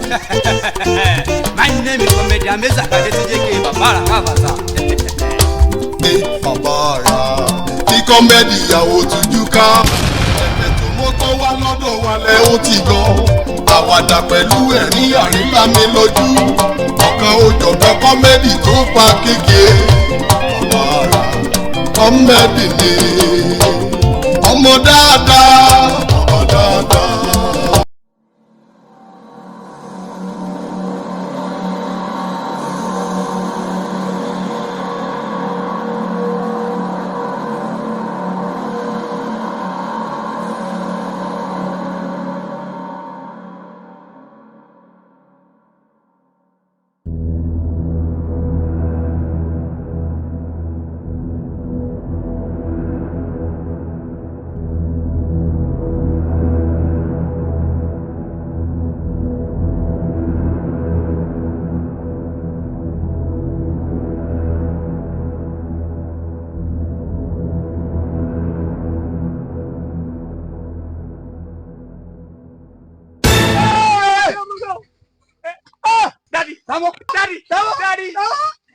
My name is Comedian Meza Kadetijeke Babara Kavasa. Babara tí kọ́mẹ́dì ìyàwó tujú ká. Ẹ̀fẹ̀ tó mọ́tò wá lọ́dọ̀ wa lẹ́ ó ti gan. Àwàdà pẹ̀lú ẹ̀rín àríńlá mi lójú. Ọ̀kan òjọ̀gbọ́n kọ́mẹ́dì tó pa kéèké. Babara kọ́mẹ́dì ni ọmọ dáadáa. Ọmọ dáadáa.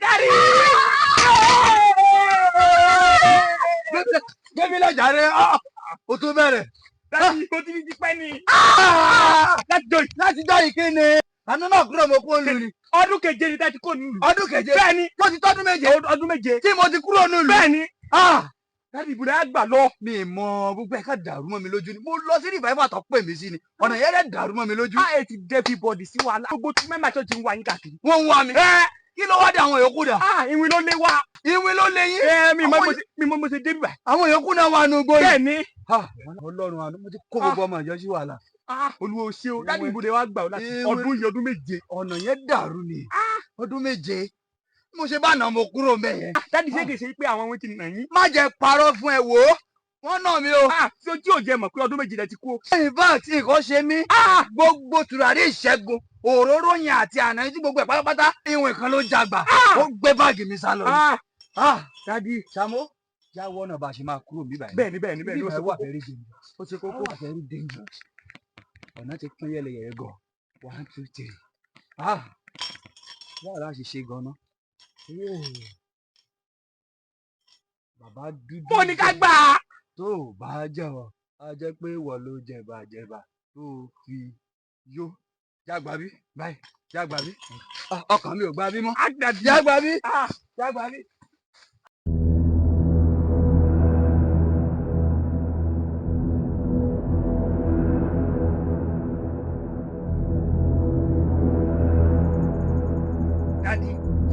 Daddy. Gbẹ́mi lọ́jà rẹ̀ o tó bẹ̀rẹ̀. Daddy o ti di pẹ́ ni. Láti jọ ìkíni. Àná náà kúrò mo kó lù ní. Ọdún keje ni dájú kò nílùú. Ọdún keje. Bẹ́ẹ̀ni. Mo ti tọ́dún méje. Ọdún méje. Tí mo ti kúrò nílùú. Bẹ́ẹ̀ni. Daddy ibùdó àgbà lọ. Mi mọ gbogbo ẹ̀ka dàrú mọ́ mi lójú ni. Mo lọ sí revival tó pè mí sí ni. Ọ̀nà yẹn rẹ̀ dàrú mọ́ mi lójú. Ẹ ti dé everybody sí wàhálà. Gbogbo tí mẹ́mbà tó ti ń wá yín káàkiri. Wọ́n ń wá mi. Kí ló wá dé àwọn yòókù dà? Ìwé ló lé wa. Ìwé ló lé yín. Mi mọ mo ṣe dé bíbà. Àwọn yòókù náà wà nù gbóyè. Bẹ́ẹ̀ni. Ọlọ́run àná mo ti kó gbogbo ọmọ ìjọ sí wàhálà. Olúwo ṣe o. Daddy ibùdó wa gbà ọ láti ọdún yìí ọdún méje. Ọ̀nà yẹn dàrú ni. Ọdún méje. Mo ṣe bá nà mo kúrò mẹ́yẹn. Daddy ṣé kìí ṣe pé àwọn ohun ti nà yín. Má jẹ́ parọ́ fún ẹ wò ó. Wọ́n nà mí o. Tí ojú ò jẹ mọ̀ pé ọdún méje lẹ ti kú. Ìbá àti nǹkan ṣe mí. Gbogbo tùràrí ìṣẹ́gun òróró yẹn àti àná tí gbogbo ẹ̀ pátápátá ìwọ̀n kan ló jagbà. Ó gbé báàgì mi sá lọ. Daddy Sàámú jáwọ́ náà bá a ṣe máa kúrò níbà yìí. Bẹ́ẹ̀ni ó ṣe wà fẹ́rí dèjì. Ó ṣe kókó fẹ́rí dèjì. Ọ̀nà ti pín yẹlẹyẹlẹ gan. 1 2 3. Báwo la ṣe ṣe gan-an? Bàbá dúdú. Mo ní ká gbà á. Tó o bá jẹ̀wọ̀ á jẹ́ pé ìwọ ló jẹ̀bàjẹ̀bà tó o fi yó. Jágbá bí báyìí jágbá bí. Ọkàn mi ò gbà bí mọ́. Jágbá bí jágbá bí.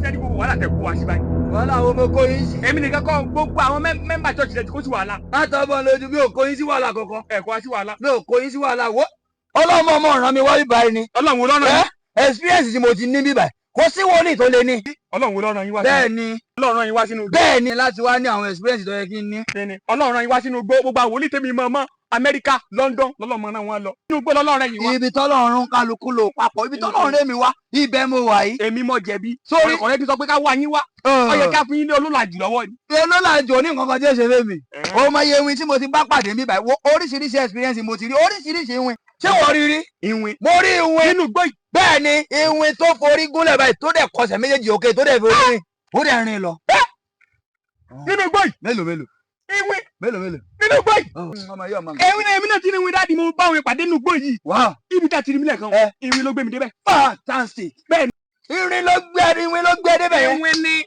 Daddy gbogbo wàhálà tẹ kó wa sí báyìí. Wàhálà àwọn ọmọ kò yín sí. Èmi nìkan kọ́ gbogbo àwọn mẹ́mbà church rẹ̀ ti kó sí wàhálà. Látọ̀bọ̀ lójú mi ò kó yín sí wàhálà kankan. Ẹ kó wa sí wàhálà. Mi ò kó yín sí wàhálà wo. Ọlọ́mọ ọmọ ràn mí wá bíbáyìí ni. Ọlọ́run wo lọ́ràn yín. Experience tí mo ti ní bíbáyìí kò sí wòlíì tó lé ní. Ọlọ́run wo lọ́ràn yín wá sínú. Bẹ́ẹ̀ni. Ọlọ́run rán yín wá sínú igbó. Bẹ́ẹ̀ni láti wá ní àwọn experience tó yẹ kí n ní. Bẹ́ẹ̀ni Ọlọ́run rán yín wá sínú igbó gbogbo àwọn wòlíì tèmi mọ̀ Amẹ́ríkà London lọ́lọ́mọ náà wọ́n lọ. Inú igbó lọ́lọ́run yìí wá. Ibi tọ́lọ́run kálukú lò papọ̀ ibi tọ́lọ́run rẹ̀ mi wá ibẹ̀ mo wà yìí. Èmi mọ̀ jẹ̀bi. Sórí ọ̀rẹ́ ti sọ pé ká wá yín wá. Ó yẹ ká fún yín ní olólàjì lọ́wọ́ ni. Olólàjì ò ní nǹkan kan tí ó ṣe fẹ́ mi. Ó mọ iye ìwìn tí mo ti bá pàdé mi báyìí. Oríṣiríṣi experience mo ti rí oríṣiríṣi ìwìn. Ṣé wọ́n rí rí? Ìwìn. Mo rí ìwìn. Nínú igbó yìí. Bẹ́ẹ̀ni ìwìn tó forí gúnlẹ̀ báyìí tó dẹ̀ kọsẹ̀ méjèèjì òkè tó dẹ̀ forí rìn. Ó dẹ̀ rìn lọ. Nínú igbó yìí. Mélòó. Ìwìn. Mélòó. Nínú igbó yìí. Èmi náà ti ní ìwìn dáàdi mo bá òun pàdé nínú igbó yìí. Ibi tá a ti rí mi lẹ́ẹ̀kan. Ìwìn ló gbé mi débẹ̀. Fantastic. Bẹ́ẹ̀ni. Ìwìn ló gbé débẹ̀ yẹn. Ìwìn ni.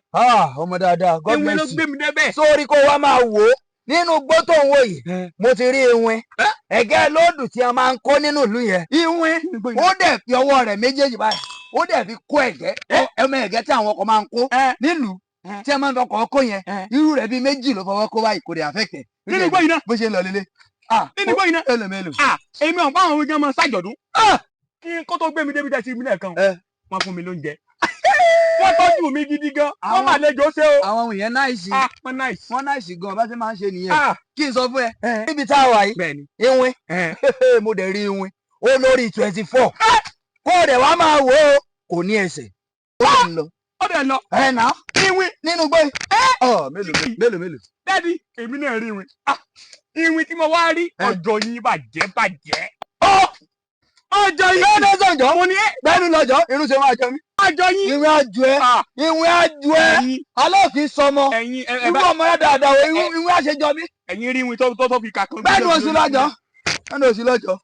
Ọmọ dáadáa God bless you. Ìwìn ló gbé mi débẹ̀. Sórí kó wá máa wò ó. Nínú igbó tó ń wò yìí, mo ti rí ìwìn. Ẹ̀gẹ́ lóòdù tí a máa ń kó nínú ìlú yẹn. Ìwìn. Ó dẹ̀ fi ọwọ́ rẹ̀ méjèèjì báyìí. Ó dẹ̀ fi kó ẹ̀gẹ́. Ẹ̀mọ ẹ̀gẹ́ tí àwọn ọkọ̀ máa ń kó nílùú. Tí a máa ń fọkọ̀ kó yẹn. Irú rẹ̀ bíi méjì ló fọwọ́ kó báyìí kò dé àfẹ́kẹ̀. Nínú igbó yìí náà. Bó ṣe ń lọ lélẹ̀. Nínú igbó yìí náà. Mélòó. Èmi ò bá àwọn oúnjẹ máa ṣàjọ̀dún. Kí n kó tó gbé mi débi tẹ̀sí mi lẹ́ẹ̀kan. Wọ́n fún mi lóúnjẹ. Wọ́n tọ́jú mi gidi gan. Wọ́n máa lẹ́jọ́ ṣe o. Àwọn èèyàn náìsì. Wọ́n náìsì gan bá ṣe máa ń ṣe nìyẹn. Kí n sọ fún ẹ. Níbi tá a wà yìí. Ìwìn. Mo dẹ̀ rí ìwìn. Ó lórí 24. Kó o dẹ̀ wá máa wò ó. Kò ní ẹsẹ̀. Ó dẹ̀ lọ. Nà. Ìwìn nínú gbé. Mélòó. Daddy èmi náà rí ìwìn. Ìwìn tí mo wá rí ọjọ́ yín bàjẹ́. ọjọ́ yìí. bẹ́ẹ̀ ló sọ̀jọ́. mo ní bẹ́ẹ̀ ló lọ́jọ́ irun ṣe máa jọ mí. ọjọ́ yìí. ìwé àjò ẹ ìwé àjò ẹ alóòfin sọmọ ẹ̀yin ìwé ọmọ yẹn dáadáa o ìwé àṣejọ mi. ẹ̀yin rí ìwé tó fi kà kan. bẹ́ẹ̀ ni òsì lọ́jọ́ bẹ́ẹ̀ ni òsì lọ́jọ́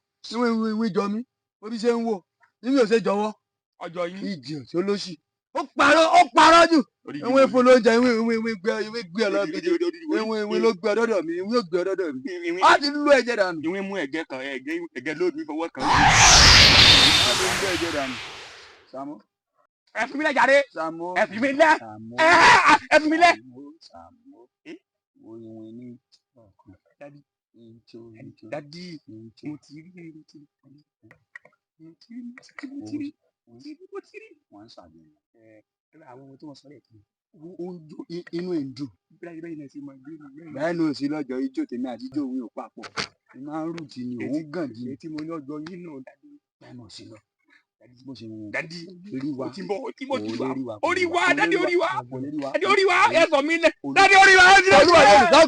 ìwé jọ mí orí ṣe ń wò ìwé òsè jọ̀wọ́. ọjọ́ yìí. ìjì òsì olóṣì ó parọ́ jù ìwé fún lóúnjẹ ìwé gbé ọ lọ́ọ́ gidi ìwé ló gbé ọ dọ́dọ̀ mi ìwé ò gbé ọ dọ́dọ̀ mi á ti lú ẹ̀jẹ̀ dànù. ìwé mú ẹ̀gẹ́ lóòdù fọwọ́ kan. á ti lú ẹ̀jẹ̀ dànù. Sàámú. ẹ fi mi lẹ̀ jàre. Sàámú. ẹ fi mi lẹ̀. ẹ fi mi lẹ̀. Sàámú. Oyin ní ọkàn. Dadi mo ti rí. Wọ́n ń ṣàbẹ̀wò. Àwọn ohun tí wọ́n sọ lẹ́ẹ̀kan. Inú ẹ̀ ń dùn. Bẹ́ẹ̀ ni òsì lọ́jọ́ ijó tèmi àti ijó òun ò papọ̀. Ẹ máa ń rù tí ni òun gàn jí. Tí mo ní ọjọ́ yín náà dadi. Bẹ́ẹ̀ ni òsì lọ. Bó ṣe ń dadi orí wa. Orí wa dadi orí wa. Orí wa. Dadi orí wa ẹ sọ mí lẹ. Dadi orí wa ẹ fi lẹ.